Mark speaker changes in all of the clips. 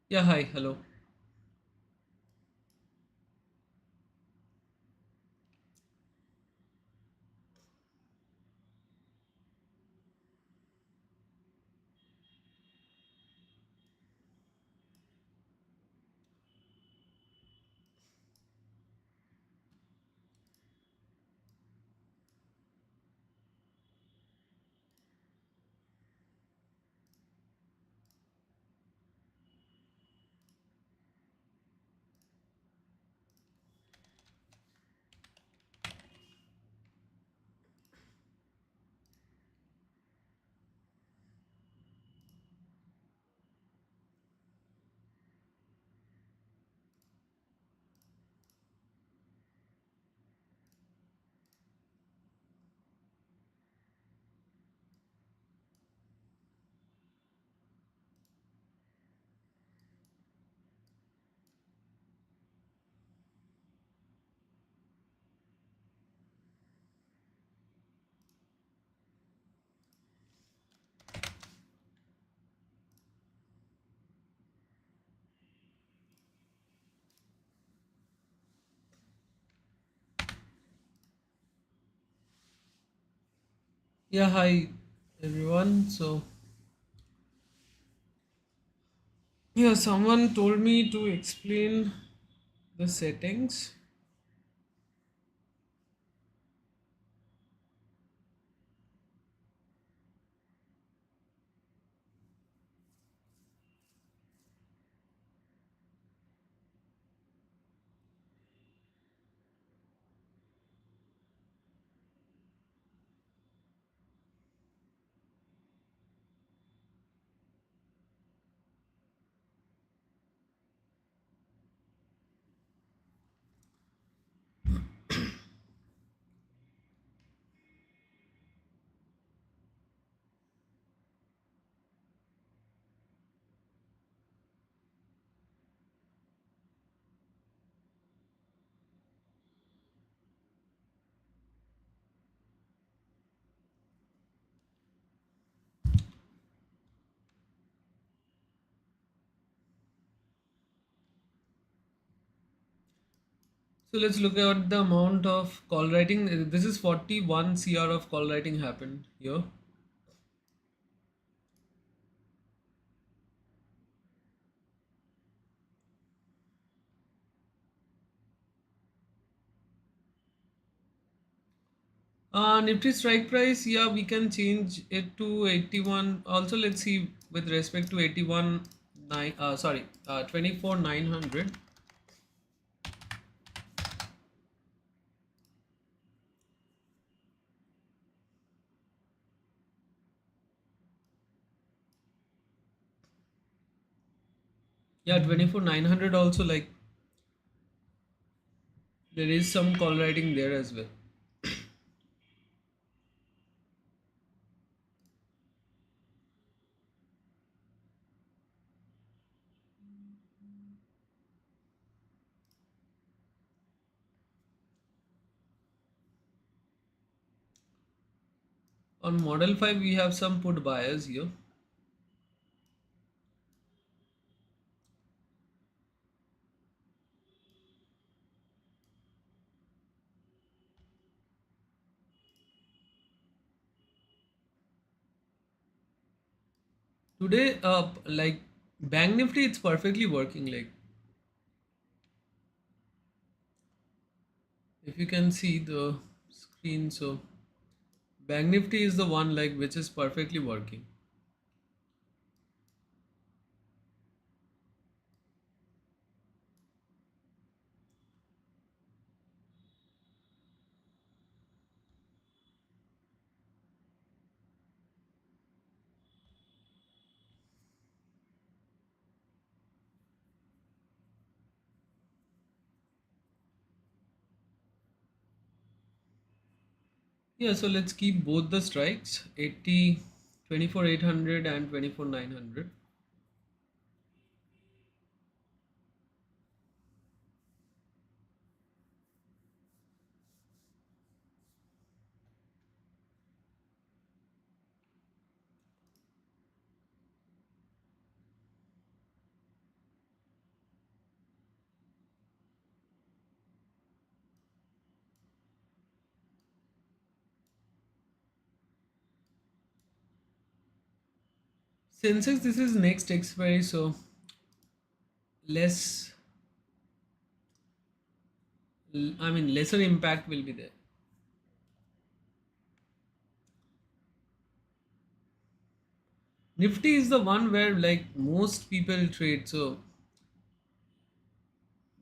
Speaker 1: Yeah, hi, hello. Yeah, hi, everyone. Yeah, someone told me to explain the settings. So let's look at the amount of call writing. This is 41 CR of call writing happened here. Nifty strike price, yeah, we can change it to 81. Also, let's see with respect to 81 9 sorry 24 900. Yeah, 24 900 also, like there is some call writing there as well. On model 5 we have some put buyers here. Today like bank nifty, it's perfectly working. Like if you can see the screen, so bank nifty is the one like which is perfectly working. Yeah, so let's keep both the strikes 80 24 800 and 24 900. Sensex, this is next expiry, so less, I mean, lesser impact will be there. Nifty is the one where like most people trade, so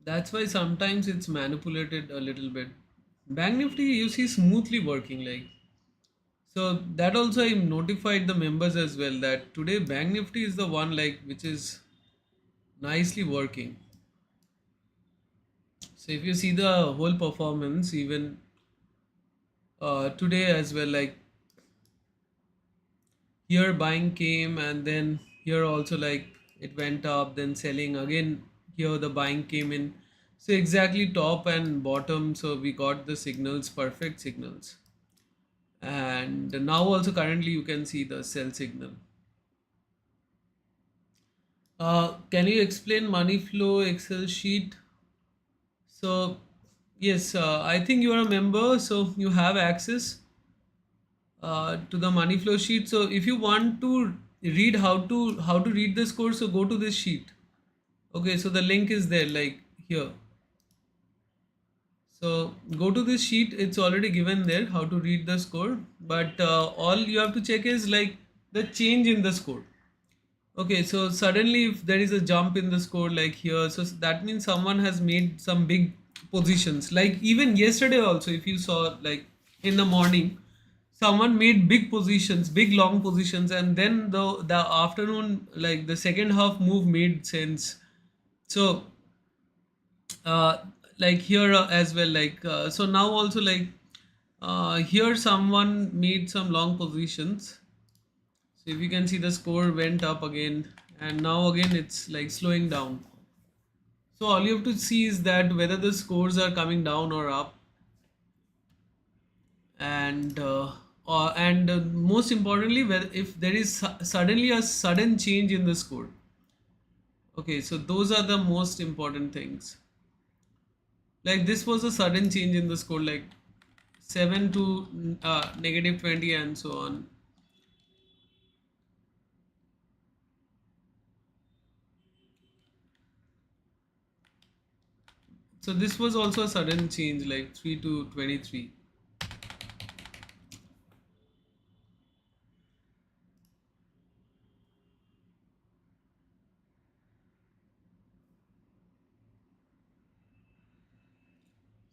Speaker 1: that's why sometimes it's manipulated a little bit. Bank Nifty you see smoothly working, like, so that also I notified the members as well that today Bank Nifty is the one like which is nicely working. So if you see the whole performance, even today as well, like here buying came and then here also like it went up, then selling again, here the buying came in. So exactly top and bottom, so we got the signals, perfect signals. And now also currently you can see the sell signal. Can you explain money flow Excel sheet? So yes, I think you are a member, so you have access to the money flow sheet. So if you want to read how to read this course, so go to this sheet. Okay, so the link is there, like here. So go to this sheet. It's already given there how to read the score. But all you have to check is like the change in the score. Okay, so suddenly if there is a jump in the score like here, so that means someone has made some big positions. Like even yesterday also, if you saw like in the morning, someone made big positions, big long positions, and then the afternoon, like the second half move made sense. So uh, like here as well, like so now also like here someone made some long positions. So if you can see the score went up again and now again it's like slowing down. So all you have to see is that whether the scores are coming down or up, and most importantly whether if there is suddenly a sudden change in the score. Okay, so those are the most important things. Like this was a sudden change in the score, like 7 to negative 20 and so on. So this was also a sudden change, like 3 to 23.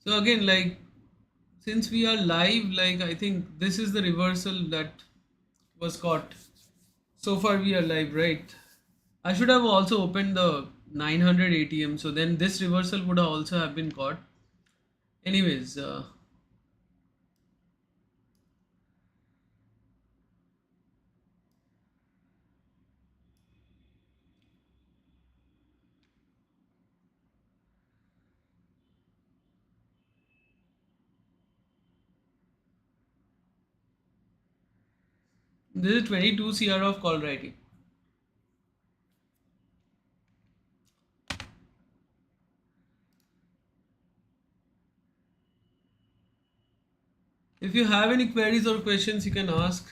Speaker 1: So again, like since we are live, like I think this is the reversal that was caught. So far we are live, right? I should have also opened the 900 ATM, so then this reversal would also have been caught. Anyways, this is 22 CR of call writing. If you have any queries or questions, you can ask.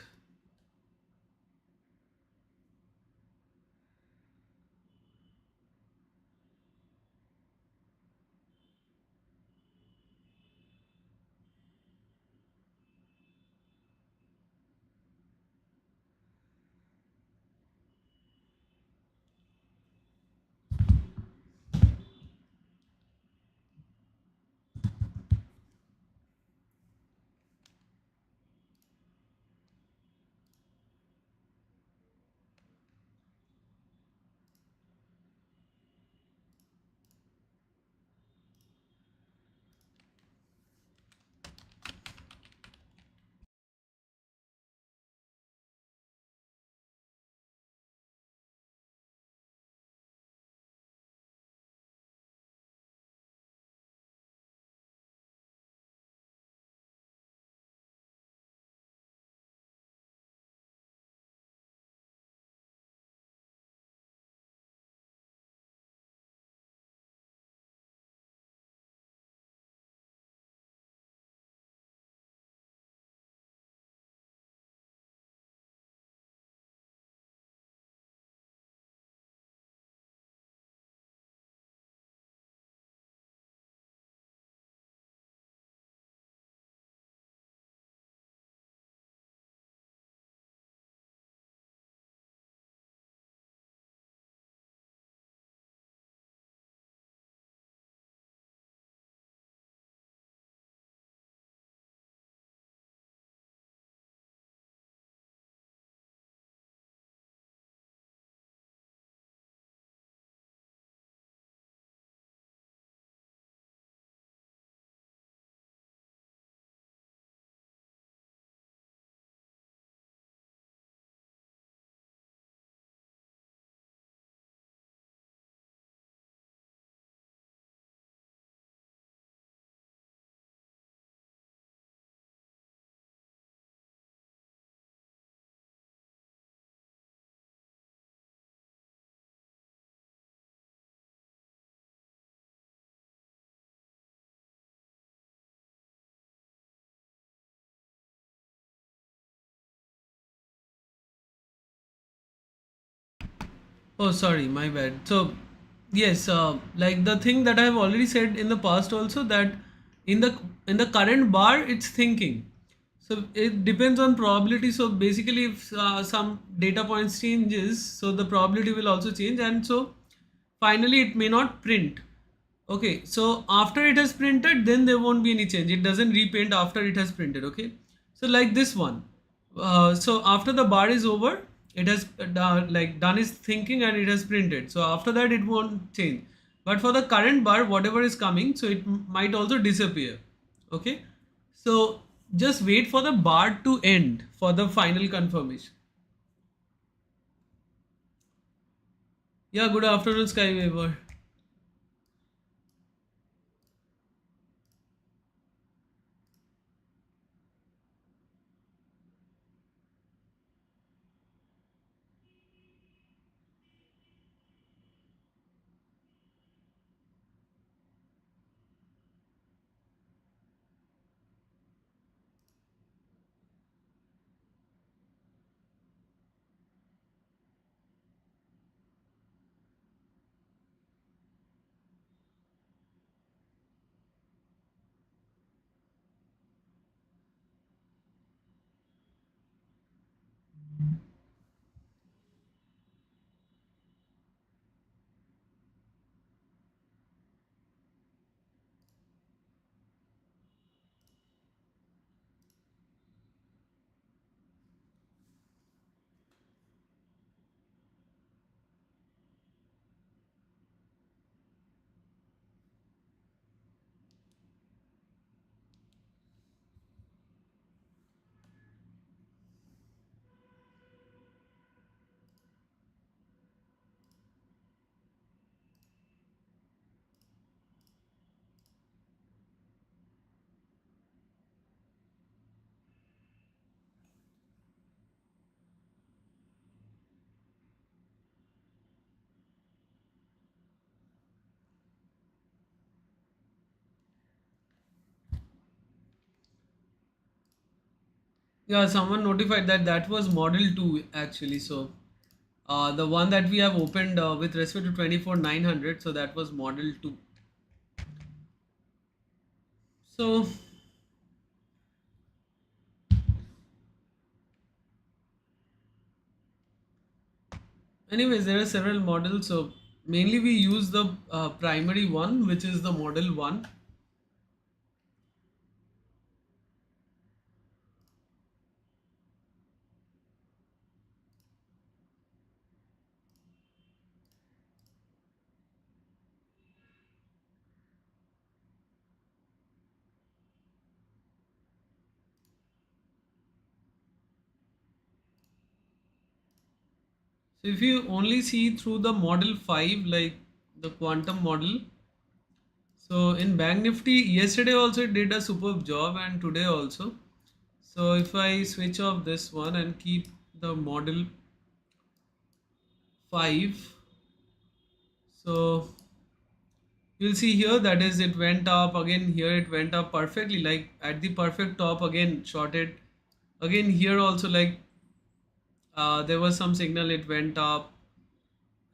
Speaker 1: Oh, sorry, my bad. So, yes, like the thing that I have already said in the past also, that in the in the current bar it's thinking. So it depends on probability. So basically, if some data points changes, so the probability will also change, and so finally it may not print. Okay, so after it has printed, then there won't be any change. It doesn't repaint after it has printed. Okay, so like this one. So after the bar is over, it has like done its thinking and it has printed. So after that, it won't change. But for the current bar, whatever is coming, so it might also disappear. Okay, so just wait for the bar to end for the final confirmation. Yeah, good afternoon, Skywaver. Yeah, someone notified that that was model 2 actually. So the one that we have opened with respect to 24,900, so that was model 2. So anyways, there are several models. So mainly we use the primary one, which is the model 1. So if you only see through the model 5, like the quantum model, so in Bank Nifty, yesterday also it did a superb job and today also. So if I switch off this one and keep the model 5, so you'll see here that is it went up again, here it went up perfectly, like at the perfect top, again shorted again here also, like there was some signal, it went up,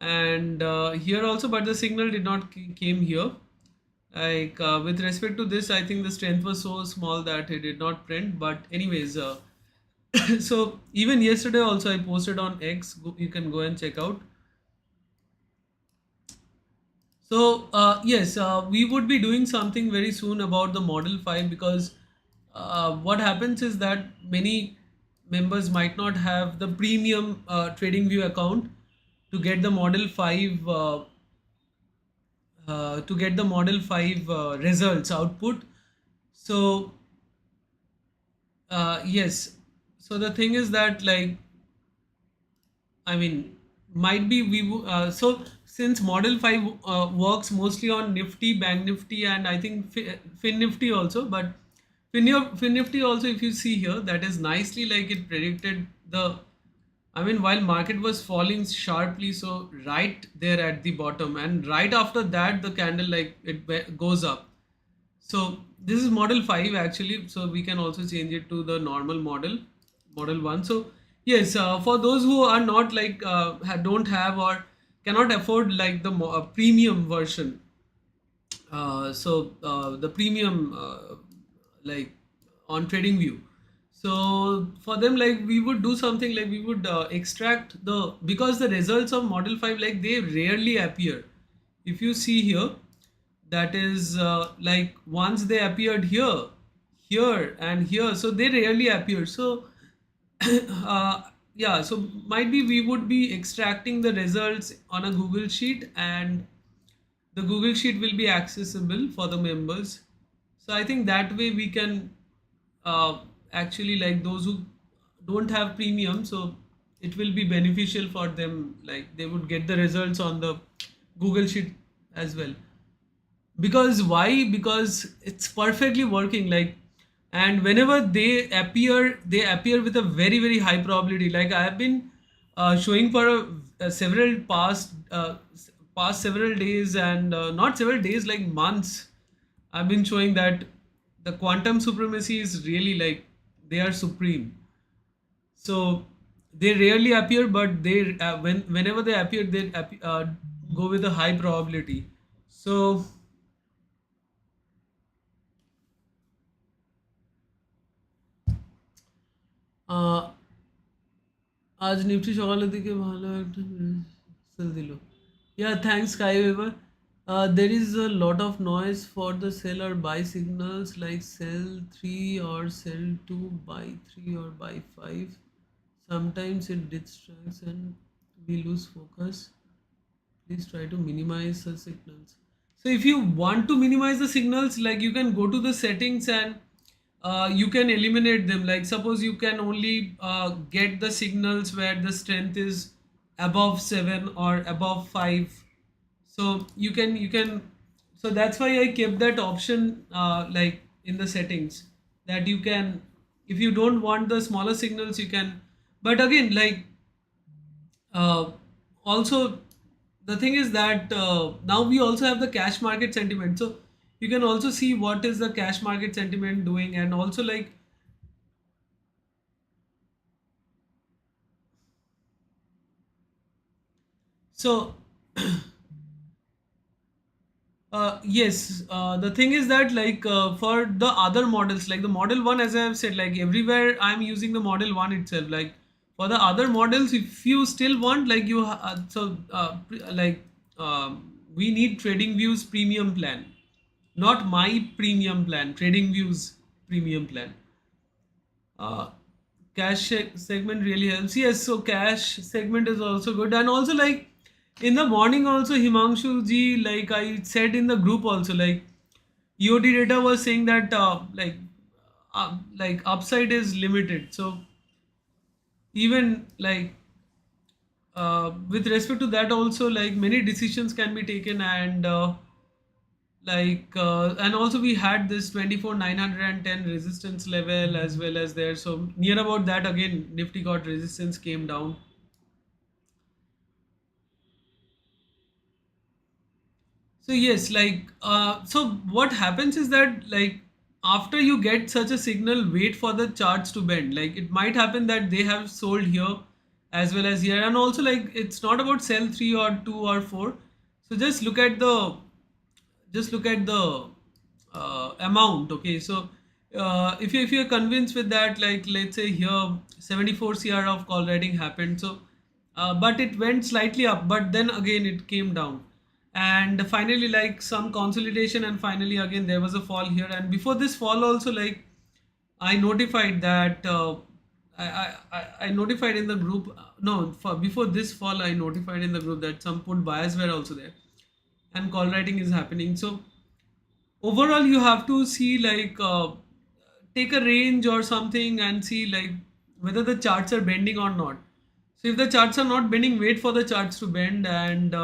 Speaker 1: and here also, but the signal did not came here. Like with respect to this, I think the strength was so small that it did not print. But anyways, so even yesterday also I posted on X, you can go and check out. So yes, we would be doing something very soon about the Model 5, because what happens is that many members might not have the premium TradingView account to get the Model 5 results output. So yes, so the thing is that, like, I mean, might be so since Model 5 works mostly on Nifty, Bank Nifty, and I think Fin Nifty also, but Fin Nifty also, if you see here, that is nicely, like, it predicted the, I mean, while market was falling sharply, so right there at the bottom, and right after that, the candle, like, it goes up. So this is model 5 actually, so we can also change it to the normal model 1. So yes, for those who are not like don't have or cannot afford like the premium version. The premium like on TradingView. So for them, like we would do something like we would extract the, because the results of model 5 like they rarely appear. If you see here, that is like once they appeared here, here and here, so they rarely appear. So yeah, so might be we would be extracting the results on a Google Sheet, and the Google Sheet will be accessible for the members. So I think that way we can actually, like those who don't have premium, so it will be beneficial for them, like they would get the results on the Google Sheet as well. Because why? Because it's perfectly working, like, and whenever they appear with a very very high probability. Like I have been showing for several past several days, and not several days, like months. I've been showing that the quantum supremacy is really like they are supreme. So they rarely appear, but they whenever they appear, they go with a high probability. So আহ, আজ Nifty সকালের দিকে ভালো একটা sell দিল। Yeah, thanks Skyweaver. There is a lot of noise for the sell or buy signals, like sell 3 or sell 2, buy 3 or buy 5. Sometimes it distracts and we lose focus. Please try to minimize the signals. So if you want to minimize the signals, like you can go to the settings and you can eliminate them. Like suppose you can only get the signals where the strength is above 7 or above 5. So you can so that's why I kept that option like in the settings, that you can, if you don't want the smaller signals, you can. But again, like also the thing is that now we also have the cash market sentiment, so you can also see what is the cash market sentiment doing. And also like so yes, the thing is that like for the other models, like the model 1, as I have said, like everywhere I'm using the model 1 itself. Like for the other models, if you still want, like we need TradingView's premium plan, not my premium plan, TradingView's premium plan. uh, segment really helps. Yes, so cash segment is also good. And also like in the morning also, Himanshu ji, like I said in the group also, like EOD data was saying that like upside is limited. So even like with respect to that also, like many decisions can be taken. And and also we had this 24,910 resistance level as well as there. So near about that again, Nifty got resistance, came down. So yes, like so what happens is that like after you get such a signal, wait for the charts to bend. Like it might happen that they have sold here as well as here. And also like it's not about sell 3 or 2 or 4. So just look at the amount. Okay, so if you're convinced with that, like let's say here 74 cr of call writing happened. So but it went slightly up, but then again it came down, and finally like some consolidation, and finally again there was a fall here. And before this fall also, like I notified that I notified in the group, no, for before this fall I notified in the group that some put buyers were also there and call writing is happening. So overall you have to see like take a range or something and see like whether the charts are bending or not. So if the charts are not bending, wait for the charts to bend. And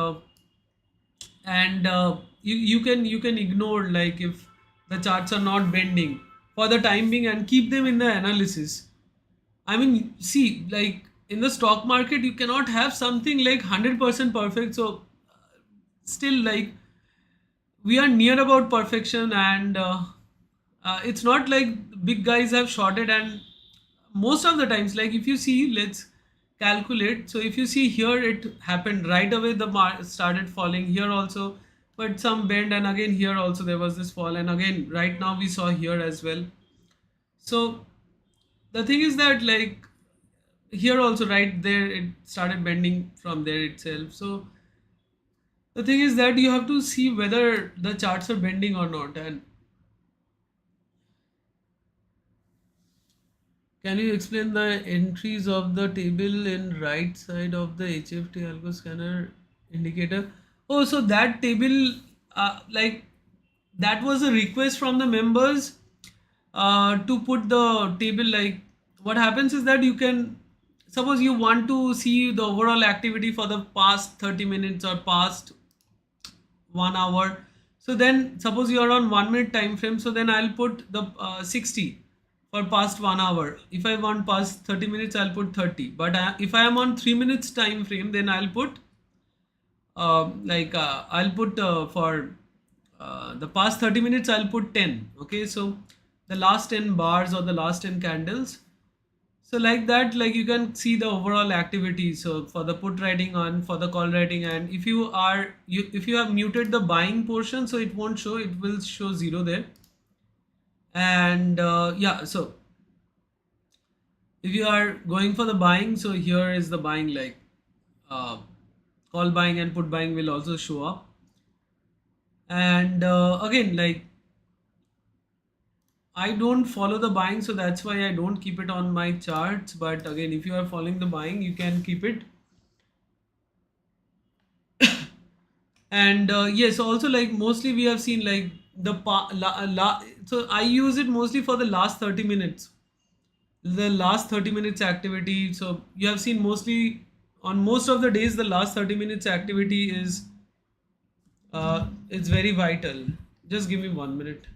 Speaker 1: you can ignore, like if the charts are not bending for the time being, and keep them in the analysis. I mean, see, like in the stock market you cannot have something like 100% perfect. So still like we are near about perfection. And it's not like big guys have shorted. And most of the times, like if you see, let's calculate. So if you see here, it happened right away, the started falling here also, but some bend, and again here also there was this fall, and again right now we saw here as well. So the thing is that, like, here also right there it started bending from there itself. So the thing is that you have to see whether the charts are bending or not. And can you explain the entries of the table in right side of the HFT Algo Scanner indicator? Oh, so that table, like, that was a request from the members to put the table. Like, what happens is that you can, suppose you want to see the overall activity for the past 30 minutes or past 1 hour. So then suppose you are on 1 minute time frame, so then I'll put the 60 for past 1 hour. If I want past 30 minutes, I'll put 30. But if I am on 3 minutes time frame, then I'll put I'll put for the past 30 minutes, I'll put 10. Okay, so the last 10 bars or the last 10 candles. So like that, like, you can see the overall activity. So for the put writing on, for the call writing, and if you have muted the buying portion, so it won't show, it will show 0 there. And yeah, so if you are going for the buying, so here is the buying, like call buying and put buying will also show up. And again, like, I don't follow the buying, so that's why I don't keep it on my charts. But again, if you are following the buying, you can keep it. And yes, also, like, mostly we have seen, like, the so I use it mostly for the last 30 minutes, the last 30 minutes activity. So you have seen mostly on most of the days, the last 30 minutes activity is it's very vital. Just give me 1 minute.